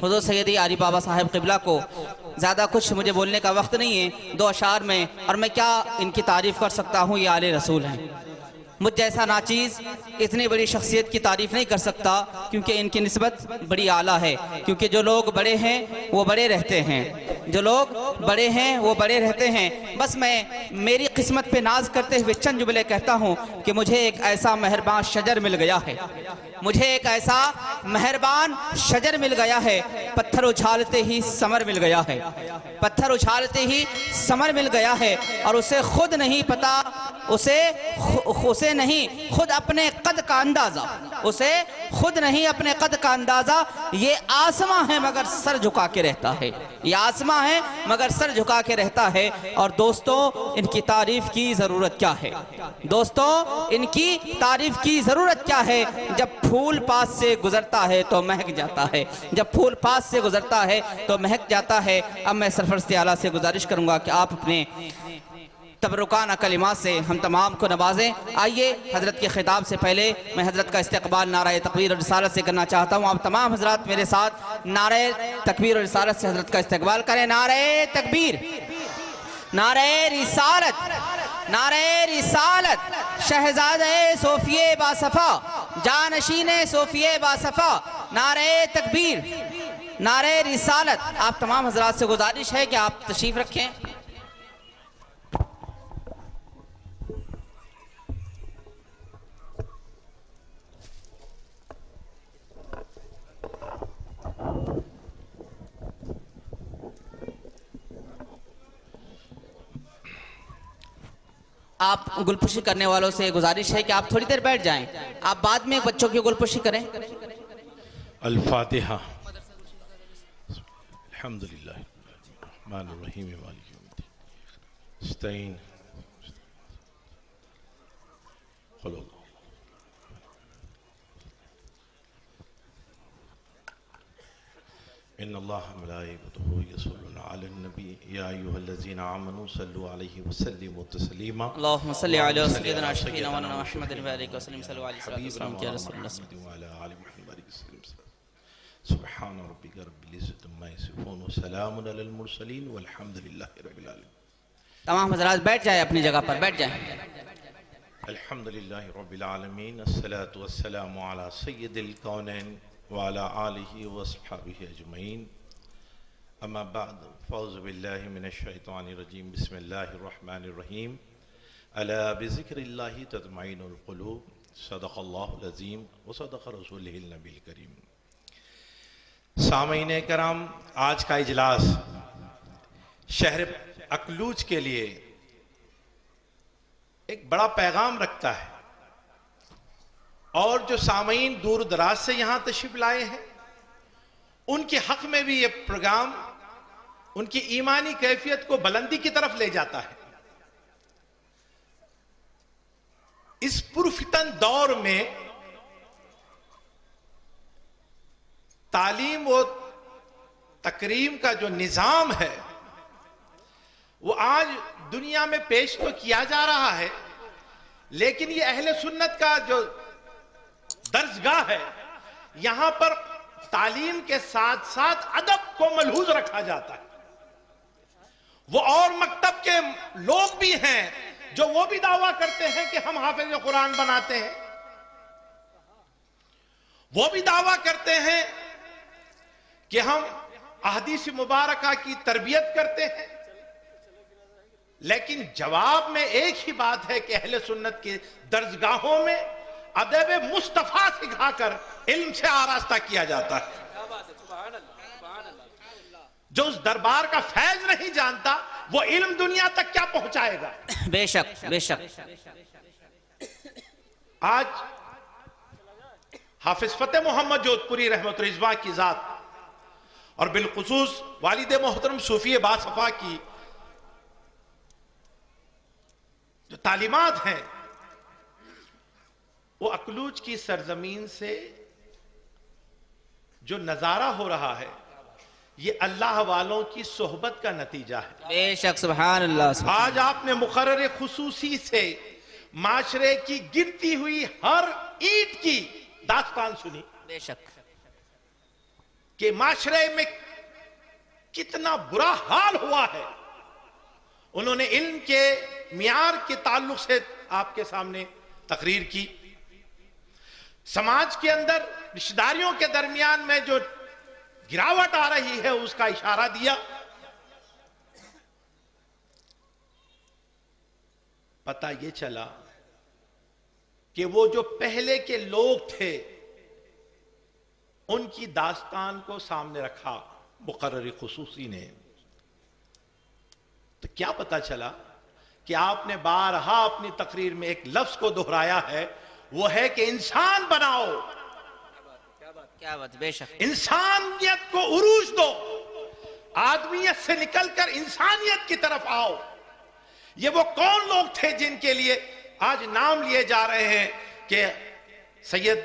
حضور سیدی علی بابا صاحب قبلہ کو زیادہ کچھ مجھے بولنے کا وقت نہیں ہے، 2 اشعار میں، اور میں کیا ان کی تعریف کر سکتا ہوں، یہ آل رسول ہیں۔ مجھ جیسا ناچیز اتنی بڑی شخصیت کی تعریف نہیں کر سکتا، کیونکہ ان کی نسبت بڑی اعلیٰ ہے، کیونکہ جو لوگ بڑے ہیں وہ بڑے رہتے ہیں، جو لوگ بڑے ہیں وہ بڑے رہتے ہیں۔ بس میں میری قسمت پہ ناز کرتے ہوئے چند جملے کہتا ہوں کہ مجھے ایک ایسا مہربان شجر مل گیا ہے، مجھے ایک ایسا مہربان شجر مل گیا ہے، پتھر اچھالتے ہی ثمر مل گیا ہے، پتھر اچھالتے ہی ثمر مل گیا ہے، اور اسے خود نہیں پتا، اسے نہیں خود اپنے قد کا اندازہ، اسے خود نہیں اپنے قد کا اندازہ۔ یہ آسماں ہے مگر سر جھکا کے رہتا ہے، یہ آسماں ہے مگر سر جھکا کے رہتا ہے۔ اور دوستو ان کی تعریف کی ضرورت کیا ہے، دوستو ان کی تعریف کی ضرورت کیا ہے؟ جب پھول پاس سے گزرتا ہے تو مہک جاتا ہے، جب پھول پاس سے گزرتا ہے تو مہک جاتا ہے۔ اب میں سرفرست اعلیٰ سے گزارش کروں گا کہ آپ اپنے تبرکانہ کلمات سے ہم تمام کو نوازیں۔ آئیے حضرت کے خطاب سے پہلے میں حضرت کا استقبال نعرہ تکبیر اور رسالت سے کرنا چاہتا ہوں۔ آپ تمام حضرات میرے ساتھ نعرہ تکبیر اور رسالت سے حضرت کا استقبال کریں۔ نعرہ تکبیر، نعرہ رسالت، نعرہ رسالت، شہزادہ صوفیہ باصفا، جانشین صوفیہ باصفا، نعرہ تکبیر، نعرہ رسالت۔ آپ تمام حضرات سے گزارش ہے کہ آپ تشریف رکھیں۔ آپ گلپوشی کرنے والوں سے گزارش ہے کہ آپ تھوڑی دیر بیٹھ جائیں، آپ بعد میں بچوں کی گلپوشی کریں۔ الفاتحہ۔ الحمدللہ الرحمن الرحیم مالک یوم الدین استعین قل اللہ ان اللہ ملائکتہ یصلون علی النبی یا ایھا الذین آمنوا صلوا علیہ وسلموا تسلیما اللہم صلی علی سیدنا شفیعنا مولانا محمد و علیہ وسلم صلی اللہ علیہ وسلم کی رسول اللہ وعلی آل محمد وسلم سبحان ربک رب العزت عما یصفون وسلام علی المرسلین والحمدللہ رب العالمین۔ تمام حضرات بیٹھ جائیں، اپنی جگہ پر بیٹھ جائیں۔ الحمدللہ رب العالمین، الصلاة والسلام علی سید الکونین وعلى آلہ واصحابہ اجمعین، اما بعد فاعوذ باللہ من الشیطان الرجیم، بسم اللہ الرحمن الرحیم، الا بذکر اللہ تطمئن القلوب، صدق اللہ العظیم وصدق رسولہ النبی الکریم۔ سامعین کرام، آج کا اجلاس شہر اقلوچ کے لیے ایک بڑا پیغام رکھتا ہے، اور جو سامعین دور دراز سے یہاں تشریف لائے ہیں ان کے حق میں بھی یہ پروگرام ان کی ایمانی کیفیت کو بلندی کی طرف لے جاتا ہے۔ اس پرفتن دور میں تعلیم و تکریم کا جو نظام ہے وہ آج دنیا میں پیش تو کیا جا رہا ہے، لیکن یہ اہل سنت کا جو درسگاہ ہے، یہاں پر تعلیم کے ساتھ ساتھ ادب کو ملحوظ رکھا جاتا ہے۔ وہ اور مکتب کے لوگ بھی ہیں جو وہ بھی دعویٰ کرتے ہیں کہ ہم حافظ قرآن بناتے ہیں، وہ بھی دعویٰ کرتے ہیں کہ ہم احادیث مبارکہ کی تربیت کرتے ہیں، لیکن جواب میں ایک ہی بات ہے کہ اہل سنت کی درسگاہوں میں ادب مصطفیٰ سکھا کر علم سے آراستہ کیا جاتا ہے۔ جو اس دربار کا فیض نہیں جانتا وہ علم دنیا تک کیا پہنچائے گا؟ بے شک بے شک۔ آج حافظ فتح محمد جودھپوری رحمت رضوان کی ذات اور بالخصوص والد محترم صوفی باصفا کی جو تعلیمات ہیں وہ اقلوچ کی سرزمین سے جو نظارہ ہو رہا ہے یہ اللہ والوں کی صحبت کا نتیجہ ہے۔ بے شک، سبحان اللہ۔ آج آپ نے مقرر خصوصی سے معاشرے کی گرتی ہوئی ہر اینٹ کی داستان سنی۔ بے شک۔ کہ معاشرے میں کتنا برا حال ہوا ہے، انہوں نے علم کے معیار کے تعلق سے آپ کے سامنے تقریر کی. سماج کے اندر رشتہ داریوں کے درمیان میں جو گراوٹ آ رہی ہے اس کا اشارہ دیا. پتہ یہ چلا کہ وہ جو پہلے کے لوگ تھے ان کی داستان کو سامنے رکھا مقرر خصوصی نے. تو کیا پتہ چلا کہ آپ نے بارہا اپنی تقریر میں ایک لفظ کو دہرایا ہے، وہ ہے کہ انسان بناؤ. کیا بات، بے شک. انسانیت کو عروج دو، آدمیت سے نکل کر انسانیت کی طرف آؤ. یہ وہ کون لوگ تھے جن کے لیے آج نام لیے جا رہے ہیں کہ سید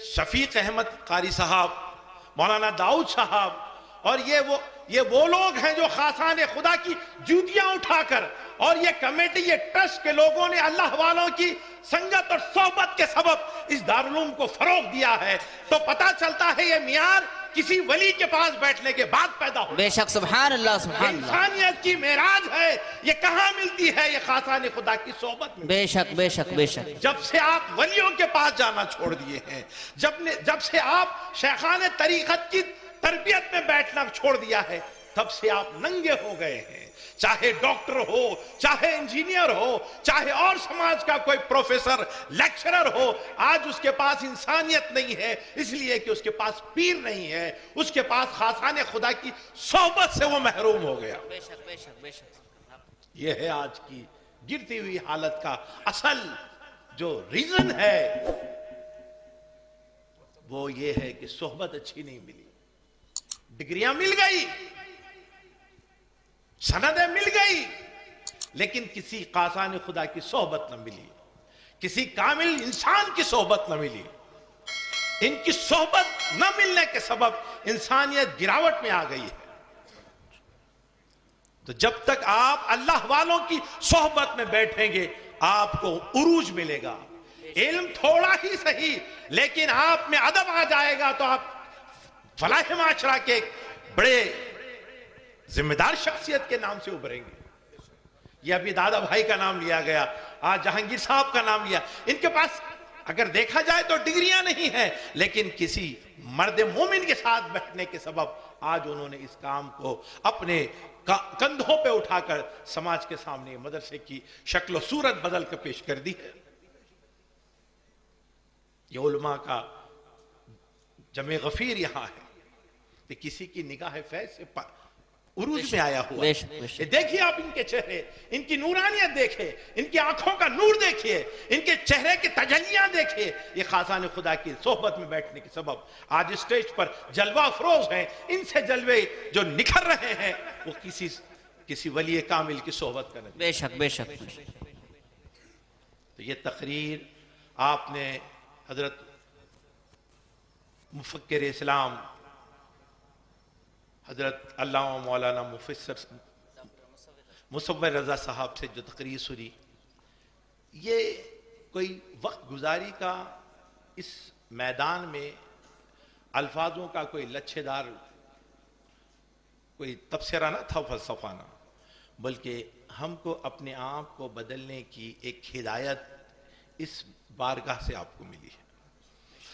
شفیق احمد قاری صاحب، مولانا داؤد صاحب، اور یہ وہ لوگ ہیں جو خاصان خدا کی جوتیاں اٹھا کر، اور یہ کمیٹی، یہ ٹرسٹ کے لوگوں نے اللہ والوں کی سنگت اور صحبت کے سبب اس دارالعلوم کو فروغ دیا ہے. تو پتہ چلتا ہے یہ معیار کسی ولی کے پاس بیٹھنے کے بعد پیدا ہو. بے شک، سبحان اللہ، سبحان اللہ. انسانیت کی معراج ہے. یہ کہاں ملتی ہے؟ یہ خاصان خدا کی صحبت میں. بے شک، بے شک، بے شک. جب سے آپ ولیوں کے پاس جانا چھوڑ دیے ہیں، جب سے آپ شیخان طریقت کی تربیت میں بیٹھنا چھوڑ دیا ہے، تب سے آپ ننگے ہو گئے ہیں. چاہے ڈاکٹر ہو، چاہے انجینئر ہو، چاہے اور سماج کا کوئی پروفیسر، لیکچرر ہو، آج اس کے پاس انسانیت نہیں ہے، اس لیے کہ اس کے پاس پیر نہیں ہے، اس کے پاس خاصان خدا کی صحبت سے وہ محروم ہو گیا. بے شک، بے شک، بے شک. یہ ہے آج کی گرتی ہوئی حالت کا اصل جو ریزن ہے، وہ یہ ہے کہ صحبت اچھی نہیں ملی. ڈگریاں مل گئی، سندیں مل گئی، لیکن کسی خاصان خدا کی صحبت نہ ملی، کسی کامل انسان کی صحبت نہ ملی. ان کی صحبت نہ ملنے کے سبب انسانیت گراوٹ میں آ گئی ہے. تو جب تک آپ اللہ والوں کی صحبت میں بیٹھیں گے آپ کو عروج ملے گا. علم تھوڑا ہی صحیح، لیکن آپ میں ادب آ جائے گا تو آپ فلاح معاشرہ کے ایک بڑے ذمہ دار شخصیت کے نام سے ابھریں گے. یہ ابھی دادا بھائی کا نام لیا گیا، آج جہانگیر صاحب کا نام لیا. ان کے پاس اگر دیکھا جائے تو ڈگریاں نہیں ہیں، لیکن کسی مرد مومن کے ساتھ بیٹھنے کے سبب آج انہوں نے اس کام کو اپنے کندھوں پہ اٹھا کر سماج کے سامنے مدرسے کی شکل و صورت بدل کر پیش کر دی ہے. یہ علماء کا جمع غفیر یہاں ہے کہ کسی کی نگاہ فیض سے عروج میں آیا ہوا ہے. دیکھیے آپ ان کے چہرے، ان کی نورانیت دیکھیں، ان کی آنکھوں کا نور دیکھیے، ان کے چہرے کی تجلیاں دیکھیے. یہ خاصان خدا کی صحبت میں بیٹھنے کے سبب آج اسٹیج پر جلوہ افروز ہیں. ان سے جلوے جو نکھر رہے ہیں وہ کسی ولی کامل کی صحبت کا نتیجہ. بے شک، بے شک. تو یہ تقریر آپ نے حضرت مفکر اسلام حضرت علامہ مولانا مصور رضا صاحب سے جو تقریر سنی، یہ کوئی وقت گزاری کا اس میدان میں الفاظوں کا کوئی لچھے دار کوئی تبصرہ نہ تھا، فلسفہ نہ، بلکہ ہم کو اپنے آپ کو بدلنے کی ایک ہدایت اس بارگاہ سے آپ کو ملی ہے.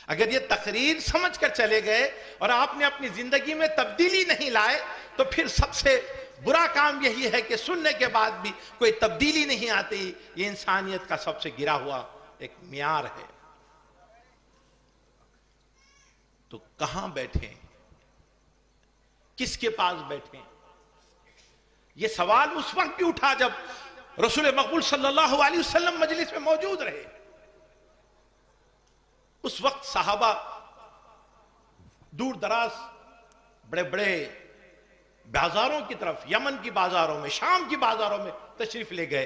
اگر یہ تقریر سمجھ کر چلے گئے اور آپ نے اپنی زندگی میں تبدیلی نہیں لائے تو پھر سب سے برا کام یہی ہے کہ سننے کے بعد بھی کوئی تبدیلی نہیں آتی. یہ انسانیت کا سب سے گرا ہوا ایک معیار ہے. تو کہاں بیٹھیں، کس کے پاس بیٹھیں؟ یہ سوال اس وقت بھی اٹھا جب رسول مقبول صلی اللہ علیہ وسلم مجلس میں موجود رہے. اس وقت صحابہ دور دراز بڑے بڑے بازاروں کی طرف، یمن کی بازاروں میں، شام کی بازاروں میں تشریف لے گئے.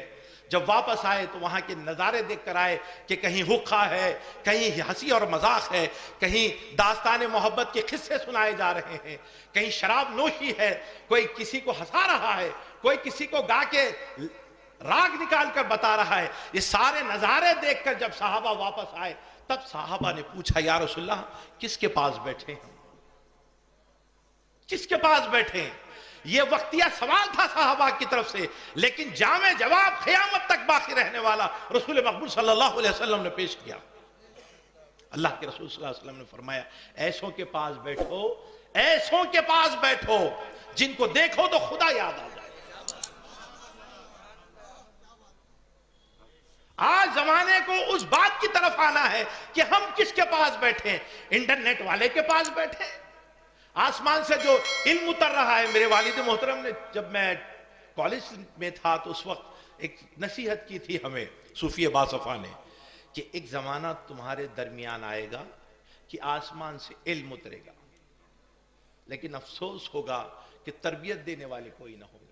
جب واپس آئے تو وہاں کے نظارے دیکھ کر آئے کہ کہیں حقہ ہے، کہیں ہنسی اور مذاق ہے، کہیں داستان محبت کے قصے سنائے جا رہے ہیں، کہیں شراب نوشی ہے، کوئی کسی کو ہنسا رہا ہے، کوئی کسی کو گا کے راگ نکال کر بتا رہا ہے. یہ سارے نظارے دیکھ کر جب صحابہ واپس آئے تب صحابہ نے پوچھا، یا رسول اللہ کس کے پاس بیٹھے ہیں؟ کس کے پاس بیٹھیں؟ یہ وقتیہ سوال تھا صحابہ کی طرف سے، لیکن جامع جواب قیامت تک باقی رہنے والا رسول مقبول صلی اللہ علیہ وسلم نے پیش کیا۔ اللہ کے رسول صلی اللہ علیہ وسلم نے فرمایا ایسوں کے پاس بیٹھو، ایسوں کے پاس بیٹھو جن کو دیکھو تو خدا یاد آ جائے۔ آج زمانے کو اس بات کی طرف آنا ہے کہ ہم کس کے پاس بیٹھیں؟ انٹرنیٹ والے کے پاس بیٹھیں؟ آسمان سے جو علم اتر رہا ہے، میرے والد محترم نے جب میں کالج میں تھا تو اس وقت ایک نصیحت کی تھی ہمیں صوفی باصفا نے کہ ایک زمانہ تمہارے درمیان آئے گا کہ آسمان سے علم اترے گا، لیکن افسوس ہوگا کہ تربیت دینے والے کوئی نہ ہوں گے۔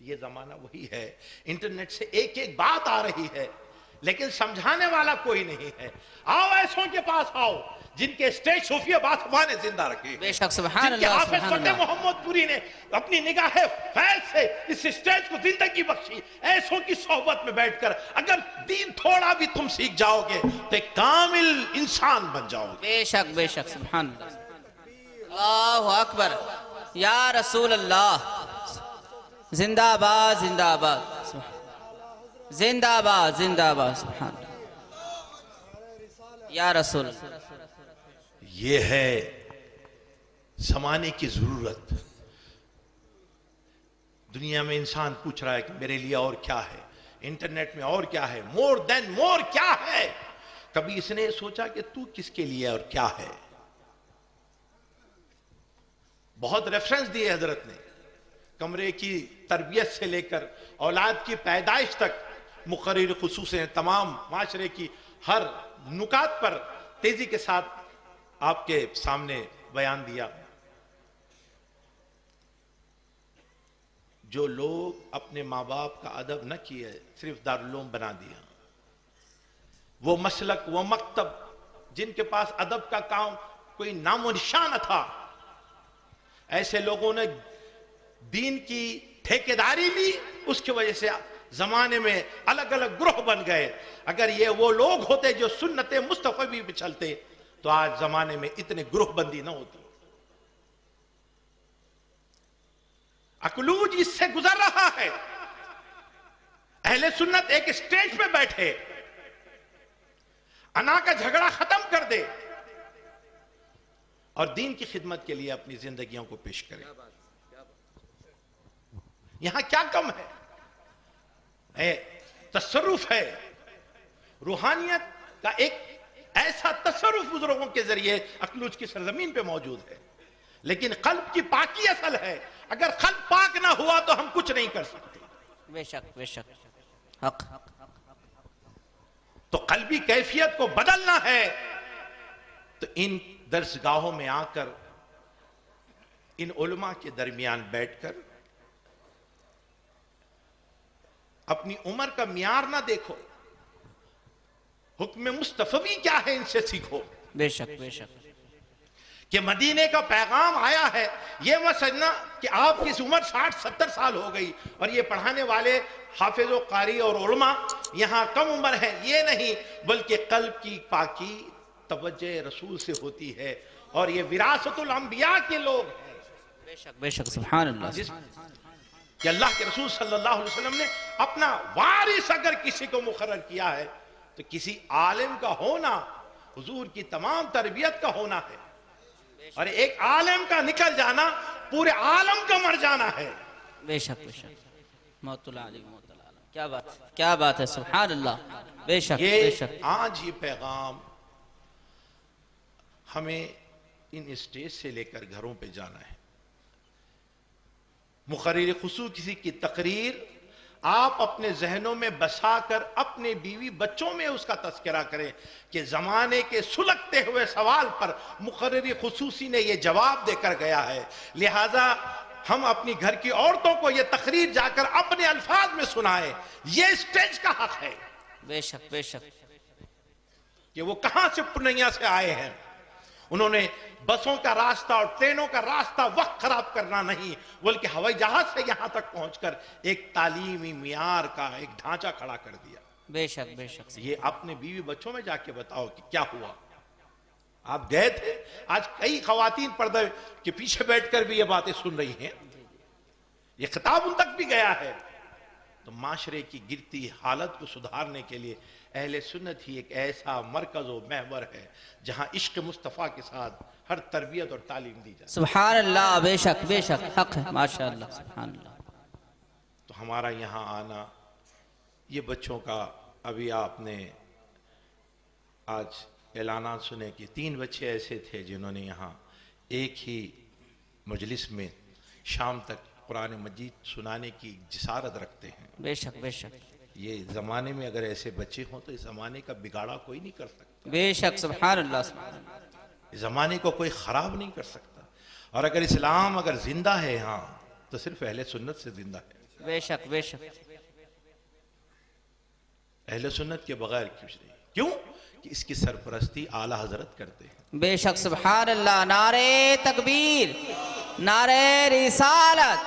یہ زمانہ وہی ہے، انٹرنیٹ سے ایک ایک بات آ رہی ہے لیکن سمجھانے والا کوئی نہیں ہے۔ آؤ ایسوں کے پاس آؤ جن کے اسٹیج صوفیہ باصفا نے زندہ رکھے، بے شک سبحان جن کے اللہ حافظ سبحان فتح اللہ۔ محمد پوری نے اپنی نگاہ فیض سے اس اسٹیج کو زندگی بخشی۔ ایسوں کی صحبت میں بیٹھ کر اگر دین تھوڑا بھی تم سیکھ جاؤ گے تو ایک کامل انسان بن جاؤ گے۔ بے شک سبحان اللہ۔ اللہ اکبر، یا رسول اللہ، زندہ آباد زندہ آباد، زندہ آباد زندہ آباد، سبحان اللہ، یا رسول اللہ۔ یہ ہے زمانے کی ضرورت۔ دنیا میں انسان پوچھ رہا ہے کہ میرے لیے اور کیا ہے، انٹرنیٹ میں اور کیا ہے، مور دین مور کیا ہے؟ کبھی اس نے سوچا کہ تو کس کے لیے اور کیا ہے؟ بہت ریفرنس دیے حضرت نے، کمرے کی تربیت سے لے کر اولاد کی پیدائش تک، مقرر خصوص ہیں، تمام معاشرے کی ہر نکات پر تیزی کے ساتھ آپ کے سامنے بیان دیا۔ جو لوگ اپنے ماں باپ کا ادب نہ کیے، صرف دارالعلوم بنا دیا، وہ مسلک وہ مکتب جن کے پاس ادب کا کام کوئی نام و نشان نہ تھا، ایسے لوگوں نے دین کی ٹھیکیداری لی، اس کی وجہ سے زمانے میں الگ الگ گروہ بن گئے۔ اگر یہ وہ لوگ ہوتے جو سنت مصطفی بھی چلتے تو آج زمانے میں اتنے گروہ بندی نہ ہوتی۔ اکلوج اس سے گزر رہا ہے، اہل سنت ایک اسٹیج پہ بیٹھے، انا کا جھگڑا ختم کر دے اور دین کی خدمت کے لیے اپنی زندگیوں کو پیش کرے۔ یہاں کیا کم ہے؟ تصرف ہے، روحانیت کا ایک ایسا تصرف بزرگوں کے ذریعے اکلوج کی سرزمین پہ موجود ہے، لیکن قلب کی پاکی اصل ہے۔ اگر قلب پاک نہ ہوا تو ہم کچھ نہیں کر سکتے۔ بے شک حق۔ تو قلبی کیفیت کو بدلنا ہے تو ان درسگاہوں میں آ کر، ان علماء کے درمیان بیٹھ کر اپنی عمر کا معیار نہ دیکھو، حکم مصطفی کیا ہے ان سے سیکھو۔ بے شک کہ مدینے کا پیغام آیا ہے، یہ مت سمجھنا کہ آپ کی عمر 60-70 سال ہو گئی اور یہ پڑھانے والے حافظ و قاری اور علماء یہاں کم عمر ہیں، یہ نہیں، بلکہ قلب کی پاکی توجہ رسول سے ہوتی ہے، اور یہ وراثت الانبیاء کے لوگ ہیں۔ بے شک سبحان اللہ۔ کہ اللہ کے رسول صلی اللہ علیہ وسلم نے اپنا وارث اگر کسی کو مقرر کیا ہے تو کسی عالم کا ہونا حضور کی تمام تربیت کا ہونا ہے، اور ایک عالم کا نکل جانا پورے عالم کا مر جانا ہے۔ بے شک موت العالم موت العالم، کیا بات ہے، سبحان اللہ۔ بے شک آج یہ پیغام ہمیں ان اسٹیج سے لے کر گھروں پہ جانا ہے۔ مقرر خصوص کسی کی تقریر آپ اپنے ذہنوں میں بسا کر اپنے بیوی بچوں میں اس کا تذکرہ کریں کہ زمانے کے سلگتے ہوئے سوال پر مقرر خصوصی نے یہ جواب دے کر گیا ہے، لہٰذا ہم اپنی گھر کی عورتوں کو یہ تقریر جا کر اپنے الفاظ میں سنائیں۔ یہ اسٹیج کا حق ہے۔ بے شک کہ وہ کہاں سے پورنیہ سے آئے ہیں، انہوں نے بسوں کا راستہ اور ٹرینوں کا راستہ وقت خراب کرنا نہیں، بلکہ ہوائی جہاز سے یہاں تک پہنچ کر ایک تعلیمی معیار کا ایک ڈھانچہ کھڑا کر دیا۔ بے شک یہ اپنے بیوی بچوں میں جا کے بتاؤ کہ کیا ہوا۔ آپ گئے تھے, آج کئی خواتین پردے کے پیچھے بیٹھ کر بھی یہ باتیں سن رہی ہیں, یہ خطاب ان تک بھی گیا ہے. تو معاشرے کی گرتی حالت کو سدھارنے کے لیے اہل سنت ہی ایک ایسا مرکز و محور ہے جہاں عشق مصطفیٰ کے ساتھ ہر تربیت اور تعلیم دی جائے. سبحان اللہ, بے شک حق ہے, ماشاءاللہ, سبحان اللہ. تو ہمارا یہاں آنا, یہ بچوں کا, ابھی آپ نے آج اعلانات سنے کہ 3 بچے ایسے تھے جنہوں نے یہاں ایک ہی مجلس میں شام تک قرآن مجید سنانے کی جسارت رکھتے ہیں. بے شک یہ زمانے میں اگر ایسے بچے ہوں تو اس زمانے کا بگاڑا کوئی نہیں کر سکتا, بے شک, سبحان اللہ, سبحان اللہ. اس زمانے کو کوئی خراب نہیں کر سکتا. اور اگر اسلام اگر زندہ ہے یہاں تو صرف اہل سنت سے زندہ ہے. بے شک اہل سنت کے بغیر کچھ نہیں. کیوں کہ اس کی سرپرستی اعلیٰ حضرت کرتے ہیں. بے شک, سبحان اللہ. نعرہ تکبیر, نعرہ رسالت,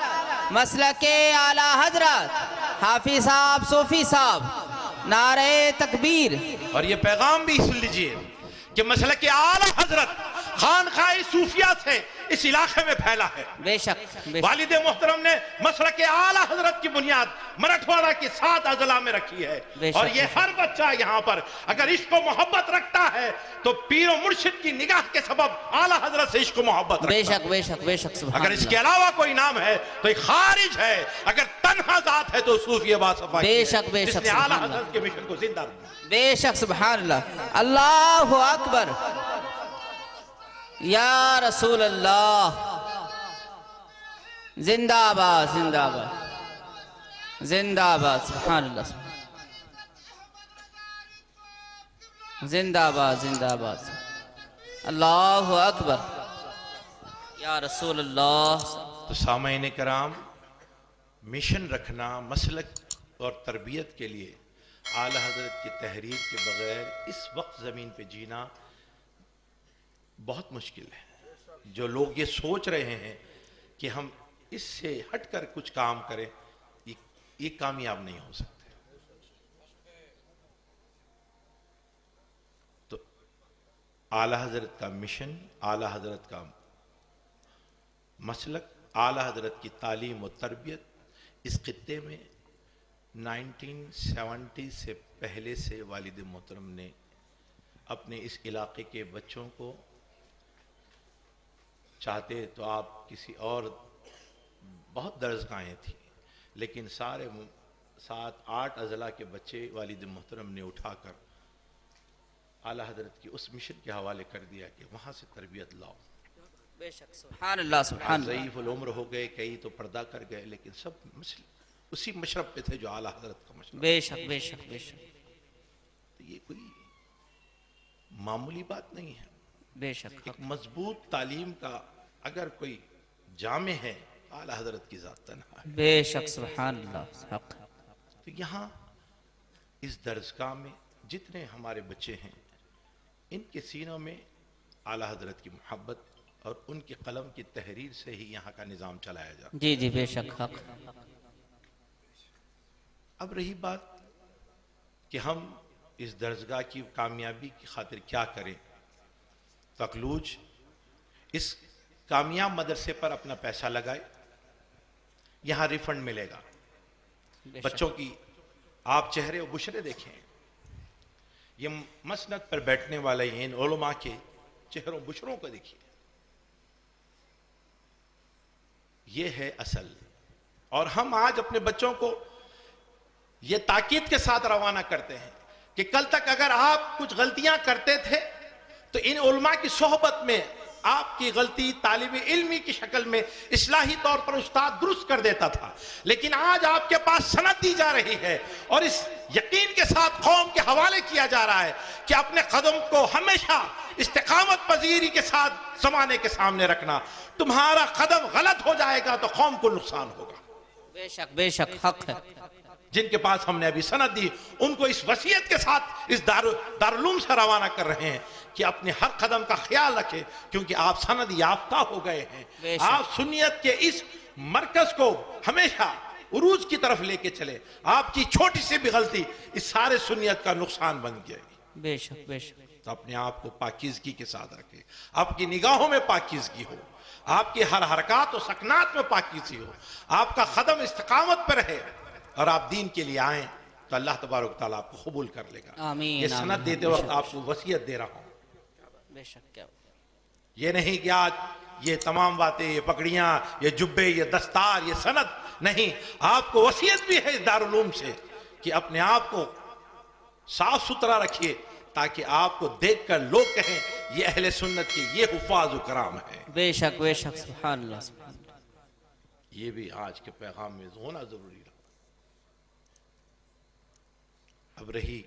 مسلک اعلیٰ حضرت حافظ صاحب, صوفی صاحب, نعرہ تکبیر. اور یہ پیغام بھی سن لیجئے کہ مسلک اعلیٰ حضرت خانقاہ صوفیہ سے اس علاقے میں پھیلا ہے. بے شک, والد محترم نے مسلک اعلیٰ حضرت کی بنیاد مراٹھواڑہ کے 7 اضلاع میں رکھی ہے. اور یہ ہر بچہ یہاں پر اگر عشق و محبت رکھتا ہے تو پیر و مرشد کی نگاہ کے سبب اعلیٰ حضرت سے عشق و محبت رکھتا ہے. بے شک, سبحان اللہ. اگر اس کے علاوہ کوئی نام ہے تو ایک خارج ہے, اگر تنہا ذات ہے تو صوفی باصفا بے شک, جس نے اعلیٰ حضرت کے مشن کو زندہ رکھا. بے شک, سبحان اللہ. اللہ اکبر, یا رسول اللہ. زندہ آباد, زندہ آباد, سبحان اللہ. زندہ آباد. اللہ اکبر, یا رسول اللہ. تو سامعین کرام, مشن رکھنا مسلک اور تربیت کے لیے اعلیٰ حضرت کی تحریر کے بغیر اس وقت زمین پہ جینا بہت مشکل ہے. جو لوگ یہ سوچ رہے ہیں کہ ہم اس سے ہٹ کر کچھ کام کریں, یہ کامیاب نہیں ہو سکتے. تو اعلیٰ حضرت کا مشن, اعلیٰ حضرت کا مسلک, اعلیٰ حضرت کی تعلیم و تربیت اس خطے میں 1970 سے پہلے سے والد محترم نے اپنے اس علاقے کے بچوں کو, چاہتے تو آپ کسی اور, بہت درسگاہیں تھیں لیکن سارے 7-8 اضلاع کے بچے والد محترم نے اٹھا کر اعلیٰ حضرت کی اس مشن کے حوالے کر دیا کہ وہاں سے تربیت لاؤ. بے شک, سبحان اللہ, سبحان اللہ. ضعیف العمر ہو گئے, کئی تو پردہ کر گئے, لیکن سب اسی مشرب پہ تھے جو اعلیٰ حضرت کا مشرب. بے شک. تو یہ کوئی معمولی بات نہیں ہے. بے شک, ایک مضبوط تعلیم کا اگر کوئی جامع ہے اعلیٰ حضرت کی ذات تنہا ہے. بے شک, سبحان اللہ, حق. تو یہاں اس درسگاہ میں جتنے ہمارے بچے ہیں ان کے سینوں میں اعلیٰ حضرت کی محبت اور ان کی قلم کی تحریر سے ہی یہاں کا نظام چلایا جاتا. جی, بے شک, حق. اب رہی بات کہ ہم اس درسگاہ کی کامیابی کی خاطر کیا کریں, تو اکلوج اس کامیاب مدرسے پر اپنا پیسہ لگائے, یہاں ریفنڈ ملے گا. بچوں کی آپ چہرے و بشرے دیکھیں, یہ مسند پر بیٹھنے والے ان علماء کے چہروں بشروں کو دیکھیے, یہ ہے اصل. اور ہم آج اپنے بچوں کو یہ تاکید کے ساتھ روانہ کرتے ہیں کہ کل تک اگر آپ کچھ غلطیاں کرتے تھے تو ان علماء کی صحبت میں آپ کی غلطی طالب علمی کی شکل میں اصلاحی طور پر استاد درست کر دیتا تھا. لیکن آج آپ کے پاس سند دی جا رہی ہے اور اس یقین کے ساتھ قوم کے حوالے کیا جا رہا ہے کہ اپنے قدم کو ہمیشہ استقامت پذیری کے ساتھ زمانے کے سامنے رکھنا. تمہارا قدم غلط ہو جائے گا تو قوم کو نقصان ہوگا. بے شک, حق ہے. جن کے پاس ہم نے ابھی سند دی ان کو اس وصیت کے ساتھ اس دارالعلوم سے روانہ کر رہے ہیں کہ اپنے ہر قدم کا خیال رکھیں, کیونکہ آپ سند یافتہ ہو گئے ہیں. آپ سنیت کے اس مرکز کو ہمیشہ عروج کی طرف لے کے چلے. آپ کی چھوٹی سی بھی غلطی اس سارے سنیت کا نقصان بن جائے گی. بے شک. تو اپنے آپ کو پاکیزگی کے ساتھ رکھے، آپ کی نگاہوں میں پاکیزگی ہو، آپ کی ہر حرکات و سکنات میں پاکیزگی ہو، آپ کا قدم استقامت پر رہے اور آپ دین کے لیے آئیں تو اللہ تبارک تعالیٰ آپ کو قبول کر لے گا۔ آمین، یہ سند آمین، دیتے بے وقت شک، آپ کو وصیت دے رہا ہوں، بے شک، کیا یہ نہیں کہ آج یہ تمام باتیں، یہ پگڑیاں، یہ جبے، یہ دستار، یہ سند نہیں، آپ کو وصیت بھی ہے اس دارالعلوم سے کہ اپنے آپ کو صاف ستھرا رکھیے تاکہ آپ کو دیکھ کر لوگ کہیں یہ اہل سنت کے یہ حفاظ و کرام ہیں۔ بے شک، بے شک، سبحان اللہ، سبحان اللہ۔ یہ بھی آج کے پیغام میں ہونا ضروری رہا۔ اب رہی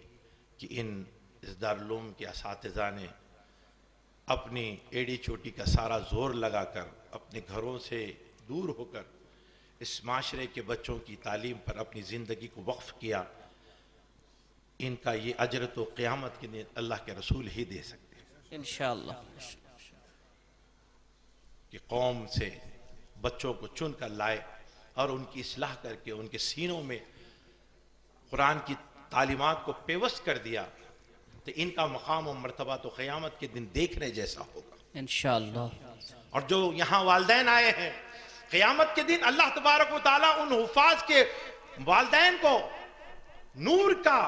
کہ اس دارالعلوم کے اساتذہ نے اپنی ایڑی چوٹی کا سارا زور لگا کر اپنے گھروں سے دور ہو کر اس معاشرے کے بچوں کی تعلیم پر اپنی زندگی کو وقف کیا، ان کا یہ اجر تو قیامت کے دن اللہ کے رسول ہی دے سکتے ہیں انشاءاللہ، کہ قوم سے بچوں کو چن کر لائے اور ان کی اصلاح کر کے ان کے سینوں میں قرآن کی تعلیمات کو پیوست کر دیا تو ان کا مقام و مرتبہ تو قیامت کے دن دیکھنے جیسا ہوگا۔ انشاءاللہ، اور جو یہاں والدین آئے ہیں، قیامت کے دن اللہ تبارک و تعالیٰ ان حفاظ کے والدین کو نور کا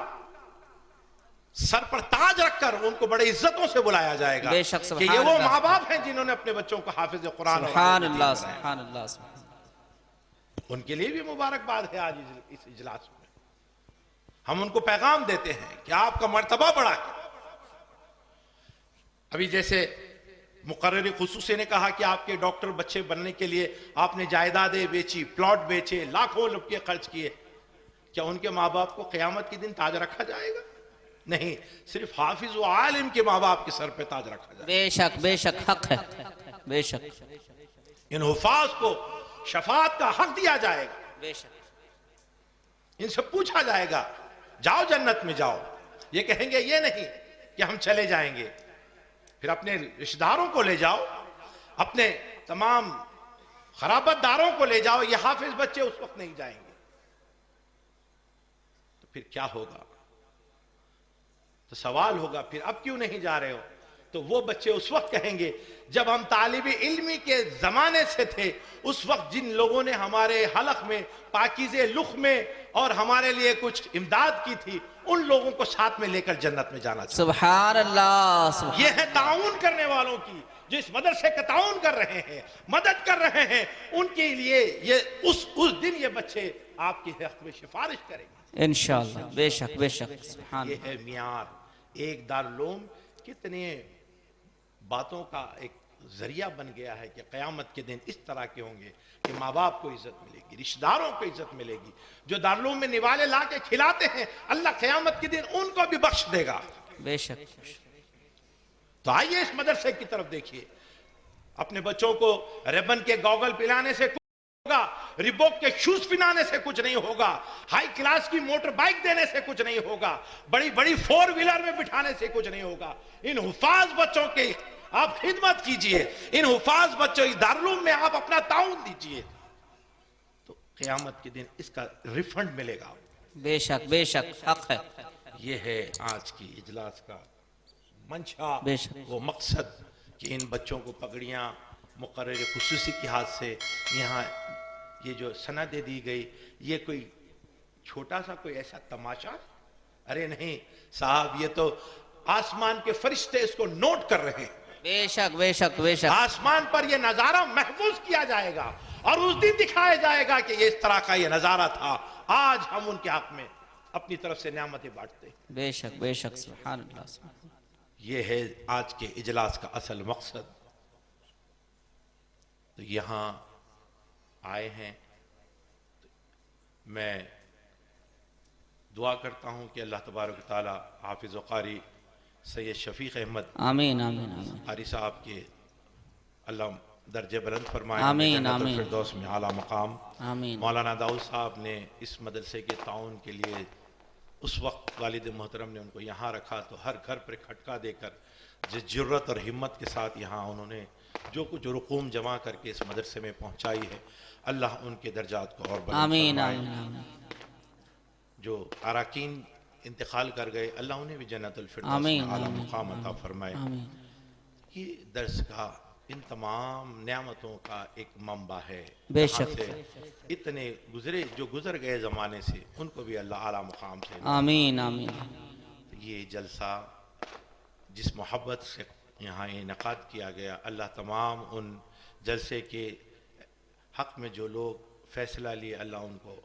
سر پر تاج رکھ کر ان کو بڑے عزتوں سے بلایا جائے گا بے شک، کہ سبحان یہ وہ اللہ، ماں باپ ہیں جنہوں نے اپنے بچوں کو حافظ قرآن اور سبحان حافظ اللہ، دین بنایا۔ سبحان اللہ، سبحان اللہ۔ ان کے لیے بھی مبارکباد ہے آج اس اجلاس میں۔ ہم ان کو پیغام دیتے ہیں کہ آپ کا مرتبہ بڑا ہے۔ ابھی جیسے مقرر خصوصی نے کہا کہ آپ کے ڈاکٹر بچے بننے کے لیے آپ نے جائیدادیں بیچی، پلاٹ بیچے، لاکھوں روپے خرچ کیے، کیا ان کے ماں باپ کو قیامت کے دن تاج رکھا جائے گا؟ نہیں، صرف حافظ و عالم کے ماں باپ کے سر پہ تاج رکھا جائے گا۔ بے شک، بے شک، حق ہے، بے شک، ان حفاظ کو شفاعت کا حق دیا جائے گا، بے شک، ان سے پوچھا جائے گا جاؤ جنت میں جاؤ، یہ کہیں گے یہ نہیں کہ ہم چلے جائیں گے، پھر اپنے رشتہ داروں کو لے جاؤ، اپنے تمام خرابت داروں کو لے جاؤ، یہ حافظ بچے اس وقت نہیں جائیں گے، تو پھر کیا ہوگا؟ تو سوال ہوگا پھر اب کیوں نہیں جا رہے ہو؟ تو وہ بچے اس وقت کہیں گے جب ہم طالب علمی کے زمانے سے تھے، اس وقت جن لوگوں نے ہمارے حلق میں پاکیزے لخ میں اور ہمارے لیے کچھ امداد کی تھی، ان لوگوں کو ساتھ میں لے کر جنت میں جانا چاہتے سبحان اللہ، سبحان یہ ہے تعاون کرنے والوں کی، جو اس مدرسے کا تعاون کر رہے ہیں، مدد کر رہے ہیں، ان کے لیے یہ اس دن یہ بچے آپ کے حق میں سفارش کریں گے۔ انشاءاللہ، بے شک، بے شک، سبحان یہ اللہ۔ ہے معیار۔ ایک دارالعلوم کتنے باتوں کا ایک ذریعہ بن گیا ہے کہ قیامت کے دن اس طرح کے ہوں گے کہ ماں باپ کو عزت ملے گی، رشتہ داروں کو عزت ملے گی، جو دارالعلوم میں نوالے لا کے کھلاتے ہیں اللہ قیامت کے دن ان کو بھی بخش دے گا۔ بے شک، تو آئیے اس مدرسے کی طرف دیکھیے، اپنے بچوں کو ریبن کے گوگل پلانے سے کچھ ہوگا، ریبوک کے شوز پہنانے سے کچھ نہیں ہوگا، ہائی کلاس کی موٹر بائک دینے سے کچھ نہیں ہوگا، بڑی بڑی 4 ویلر میں بٹھانے سے کچھ نہیں ہوگا۔ ان حفاظ بچوں کے آپ خدمت کیجئے، ان حفاظ بچوں دارالعلوم میں آپ اپنا تعاون دیجئے، تو قیامت کے دن اس کا ریفنڈ ملے گا۔ بے شک، بے شک، حق ہے، یہ ہے آج کی اجلاس کا منشا، بے شک۔ وہ مقصد کہ ان بچوں کو پگڑیاں مقرر خصوصی کے ہاتھ سے یہاں یہ جو سندیں دی گئی، یہ کوئی چھوٹا سا کوئی ایسا تماشا؟ ارے نہیں صاحب، یہ تو آسمان کے فرشتے اس کو نوٹ کر رہے ہیں، بے شک، بے شک، بے شک، آسمان پر یہ نظارہ محفوظ کیا جائے گا اور اس دن دکھایا جائے گا کہ یہ اس طرح کا یہ نظارہ تھا۔ آج ہم ان کے حق میں اپنی طرف سے نعمتیں بانٹتے ہیں۔ بے شک، بے شک، سبحان اللہ، سبحان اللہ۔ یہ ہے آج کے اجلاس کا اصل مقصد۔ تو یہاں آئے ہیں، میں دعا کرتا ہوں کہ اللہ تبارک و تعالی حافظ و قاری سید شفیق احمد آمین، آمین، آمین، قاری صاحب کے اللہ درجہ بلند فرمائے، آمین، جنت آمین، الفردوس میں اعلیٰ مقام۔ آمین، مولانا داؤد صاحب نے اس مدرسے کے تعاون کے لیے اس وقت والد محترم نے ان کو یہاں رکھا تو ہر گھر پر کھٹکا دے کر جس جرت اور ہمت کے ساتھ یہاں انہوں نے جو کچھ رقوم جمع کر کے اس مدرسے میں پہنچائی ہے، اللہ ان کے درجات کو اور بلند آمین، فرمائے۔ آمین، آمین، جو اراکین انتقال کر گئے، اللہ انہیں بھی جنت الفردوس آمین، میں اعلیٰ آمین، مقام عطا فرمائے۔ آمین۔ یہ درس کا ان تمام نعمتوں کا ایک منبع ہے، بے جہاں شک۔ سے اتنے جو گزر گئے زمانے سے ان کو بھی اللہ اعلیٰ مقام سے آمین، آمین۔ یہ جلسہ جس محبت سے یہاں انعقاد کیا گیا، اللہ تمام ان جلسے کے حق میں جو لوگ فیصلہ لیے اللہ ان کو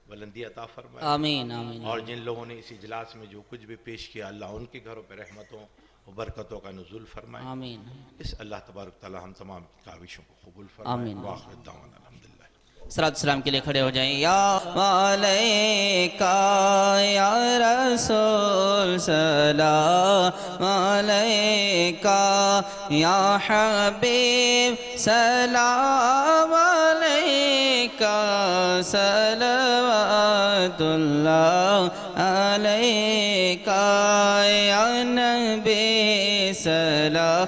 بلندی عطا فرمائے، آمین، آمین۔ اور جن لوگوں نے اس اجلاس میں جو کچھ بھی پیش کیا اللہ ان کے گھروں پہ رحمتوں و برکتوں کا نزول فرمائے۔ آمین، اس اللہ تبارک تعالی ہم تمام کی کاوشوں کو قبول فرمائے۔ آمین۔ وآخر دعوانا الحمدللہ۔ صلاۃ السلام کے لیے کھڑے ہو جائیں۔ یا علیکہ یا رسول سلام علیکہ، یا حبیب سلام علیکہ، صلوات اللہ علیکہ، یا نبی سلام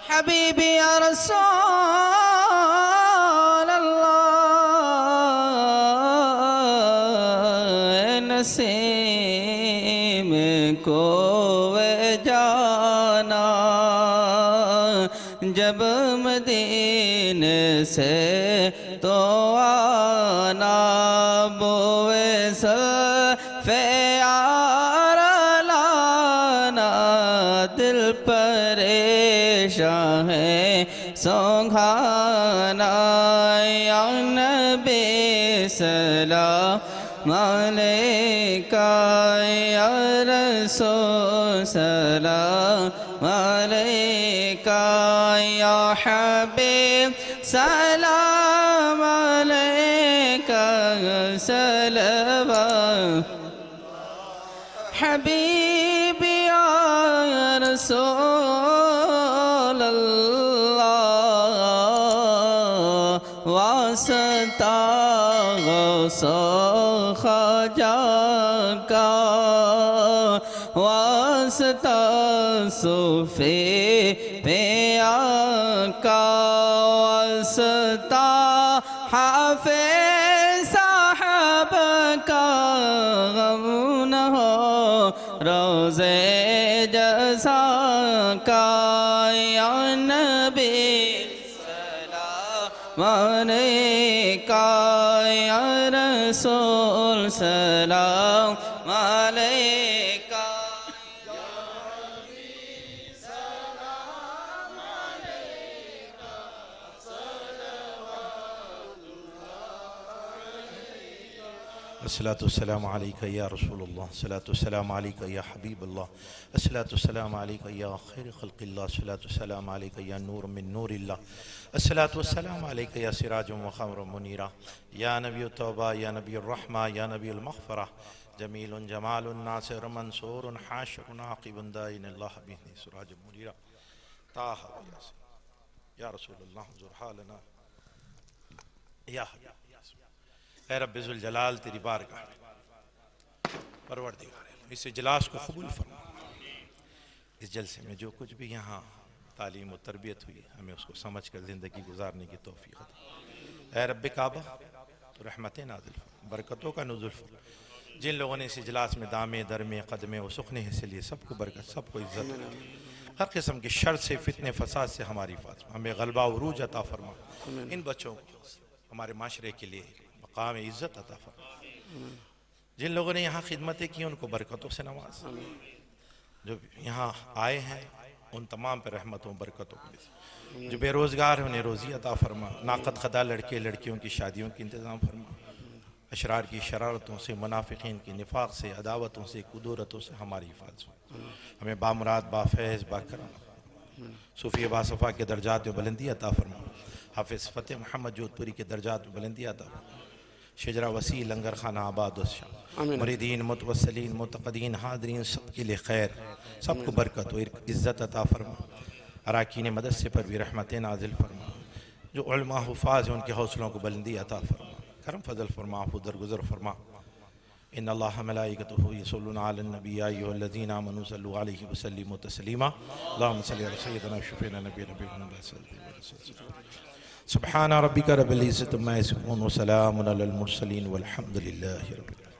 حبیبی یا رسول اللہ، نسیم کو جانا جب مدینے سے تو آنا، بوئے سلفِ یار لانا، دل پریشان ہے سونگھانا، یا نبی سلام علیکہ، یا رسول سلام علیکہ، یا حبیب سلام علیکہ، صلوات حبیبی یا رسول اللہ، واسطہ غوث و خواجہ کا، واسطہ صوفی پیا کا، واسطہ حافظ صاحب کا، غم نہ ہو روزے جزا کا، یا نبی سلام علیکہ، یا رسول سلام علیکہ۔ الصلاة والسلام عليك يا رسول الله، الصلاة والسلام عليك يا حبيب الله، الصلاة والسلام عليك يا خير خلق الله، الصلاة والسلام عليك يا نور من نور الله، الصلاة والسلام عليك يا سراج وقمر منيرا، يا نبي التوبة، يا نبي الرحمة، يا نبي المغفرة، جميل جمال ناصر منصور حاشر عاقب دائن الله به سراج منيرا، طه يا رسول الله انظر حالنا یا حبیب، اے رب ذوالجلال تیری بارگاہ پروردگار اس اجلاس کو قبول فرما۔ اس جلسے میں جو کچھ بھی یہاں تعلیم و تربیت ہوئی ہمیں اس کو سمجھ کر زندگی گزارنے کی توفیق عطا۔ اے رب کعبہ تو رحمت نازل فرما، برکتوں کا نزول فرما۔ جن لوگوں نے اس اجلاس میں دامے درمے قدمے و سخنے حصے لیے سب کو برکت، سب کو عزت، ہر قسم کے شر سے فتنے فساد سے ہماری حفاظت، ہمیں غلبہ عروج عطا فرما۔ ان بچوں کو ہمارے معاشرے کے لیے مقام عزت عطا فرما۔ جن لوگوں نے یہاں خدمتیں کی ان کو برکتوں سے نواز، جو یہاں آئے ہیں ان تمام پر رحمتوں برکتوں کے، جو بے روزگار ہیں انہیں روزی عطا فرما۔ ناقد خدا لڑکے لڑکیوں کی شادیوں کی انتظام فرما۔ اشرار کی شرارتوں سے، منافقین کی نفاق سے، عداوتوں سے، کدورتوں سے ہماری حفاظت فرما۔ ہمیں بامراد، بافیض، باکرم، صوفی باصفا کے درجات میں بلندی عطا فرما۔ حافظ فتح محمد جودھپوری کے درجات میں بلندی عطا فرما۔ شجرہ وسیع لنگر خانہ آباد مریدین، متوسلین، متقدین، حاضرین سب کے لئے خیر، سب کو برکت و عزت عطا فرما۔ اراکین مدرسے پر بھی رحمت نازل فرما۔ جو علماء حفاظ ہیں ان کے حوصلوں کو بلندی عطا فرما، کرم فضل فرما، عفو درگزر فرما۔ ان اللہ ملائکتہ یصلون علی النبی یا ایھا الذین آمنوا صلوا علیہ وسلموا تسلیما۔ اللہم صلی علی سیدنا شفیعنا نبی محمد صلی اللہ علیہ وسلم۔ سبحان ربک رب العزت عما یصفون وسلام علی المرسلین والحمد للہ رب العالمین۔